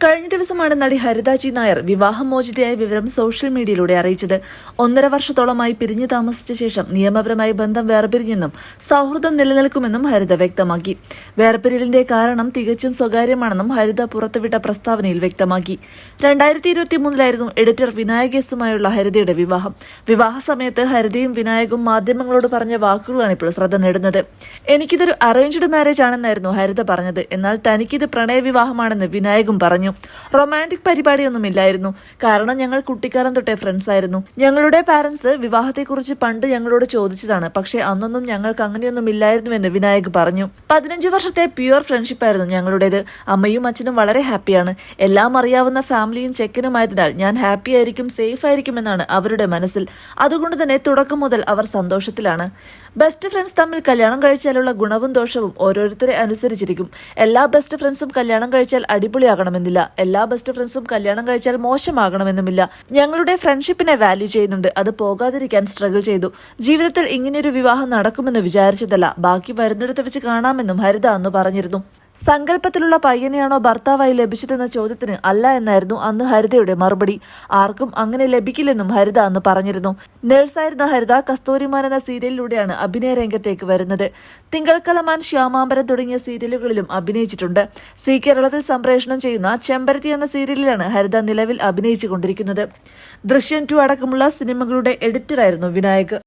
കഴിഞ്ഞ ദിവസമാണ് നടി ഹരിത നായർ വിവാഹമോചിതയായ വിവരം സോഷ്യൽ മീഡിയയിലൂടെ അറിയിച്ചത്. 1.5 വർഷത്തോളമായി പിരിഞ്ഞു താമസിച്ച ശേഷം നിയമപരമായി ബന്ധം വേർപിരിഞ്ഞെന്നും സൗഹൃദം നിലനിൽക്കുമെന്നും ഹരിത വ്യക്തമാക്കി. വേർപിരിയലിന്റെ കാരണം തികച്ചും സ്വകാര്യമാണെന്നും ഹരിത പുറത്തുവിട്ട പ്രസ്താവനയിൽ വ്യക്തമാക്കി. 2023 എഡിറ്റർ വിനായകേസുമായുള്ള ഹരിതയുടെ വിവാഹം. വിവാഹ സമയത്ത് ഹരിതയും വിനായകും മാധ്യമങ്ങളോട് പറഞ്ഞ വാക്കുകളാണ് ഇപ്പോൾ ശ്രദ്ധ നേടുന്നത്. എനിക്കിതൊരു അറേഞ്ച്ഡ് മാരേജ് ആണെന്നായിരുന്നു ഹരിത പറഞ്ഞത്. എന്നാൽ തനിക്കിത് പ്രണയവിവാഹമാണെന്ന് വിനായകും പറഞ്ഞു. റൊമാൻറ്റിക് പരിപാടിയൊന്നുമില്ലായിരുന്നു. കാരണം ഞങ്ങൾ കുട്ടിക്കാലം തൊട്ടേ ഫ്രണ്ട്സ് ആയിരുന്നു. ഞങ്ങളുടെ പാരന്റ്സ് വിവാഹത്തെക്കുറിച്ച് പണ്ട് ഞങ്ങളോട് ചോദിച്ചതാണ്. പക്ഷേ അന്നൊന്നും ഞങ്ങൾക്ക് അങ്ങനെയൊന്നും ഇല്ലായിരുന്നുവെന്ന് വിനായക് പറഞ്ഞു. 15 വർഷത്തെ പ്യുവർ ഫ്രണ്ട്ഷിപ്പ് ആയിരുന്നു ഞങ്ങളുടേത്. അമ്മയും അച്ഛനും വളരെ ഹാപ്പിയാണ്. എല്ലാം അറിയാവുന്ന ഫാമിലിയും ചെക്കനുമായതിനാൽ ഞാൻ ഹാപ്പി ആയിരിക്കും, സേഫ് ആയിരിക്കും എന്നാണ് അവരുടെ മനസ്സിൽ. അതുകൊണ്ട് തന്നെ തുടക്കം മുതൽ അവർ സന്തോഷത്തിലാണ്. ബെസ്റ്റ് ഫ്രണ്ട്സ് തമ്മിൽ കല്യാണം കഴിച്ചാലുള്ള ഗുണവും ദോഷവും ഓരോരുത്തരെ അനുസരിച്ചിരിക്കും. എല്ലാ ബെസ്റ്റ് ഫ്രണ്ട്സും കല്യാണം കഴിച്ചാൽ അടിപൊളിയാകണമെന്നില്ല. എല്ലാ ബെസ്റ്റ് ഫ്രണ്ട്സും കല്യാണം കഴിച്ചാൽ മോശമാകണമെന്നുമില്ല. ഞങ്ങളുടെ ഫ്രണ്ട്ഷിപ്പിനെ വാല്യൂ ചെയ്യുന്നുണ്ട്. അത് പോകാതിരിക്കാൻ സ്ട്രഗിൾ ചെയ്തു. ജീവിതത്തിൽ ഇങ്ങനെയൊരു വിവാഹം നടക്കുമെന്ന് വിചാരിച്ചതല്ല. ബാക്കി വരുന്നിടത്ത് വെച്ച് കാണാമെന്നും ഹരിത അന്ന് പറഞ്ഞിരുന്നു. സങ്കല്പത്തിലുള്ള പയ്യനെയാണോ ഭർത്താവായി ലഭിച്ചതെന്ന ചോദ്യത്തിന് അല്ല എന്നായിരുന്നു അന്ന് ഹരിതയുടെ മറുപടി. ആർക്കും അങ്ങനെ ലഭിക്കില്ലെന്നും ഹരിത അന്ന് പറഞ്ഞിരുന്നു. നഴ്സായിരുന്ന ഹരിത കസ്തൂരിമാൻ എന്ന സീരിയലിലൂടെയാണ് അഭിനയ രംഗത്തേക്ക് വരുന്നത്. തിങ്കളക്കലമാൻ, ശ്യാമാംബരം തുടങ്ങിയ സീരിയലുകളിലും അഭിനയിച്ചിട്ടുണ്ട്. സി കേരളത്തിൽ സംപ്രേഷണം ചെയ്യുന്ന ചെമ്പരത്തി എന്ന സീരിയലിലാണ് ഹരിത നിലവിൽ അഭിനയിച്ചുകൊണ്ടിരിക്കുന്നത്. ദൃശ്യം 2 അടക്കമുള്ള സിനിമകളുടെ എഡിറ്ററായിരുന്നു വിനായക്.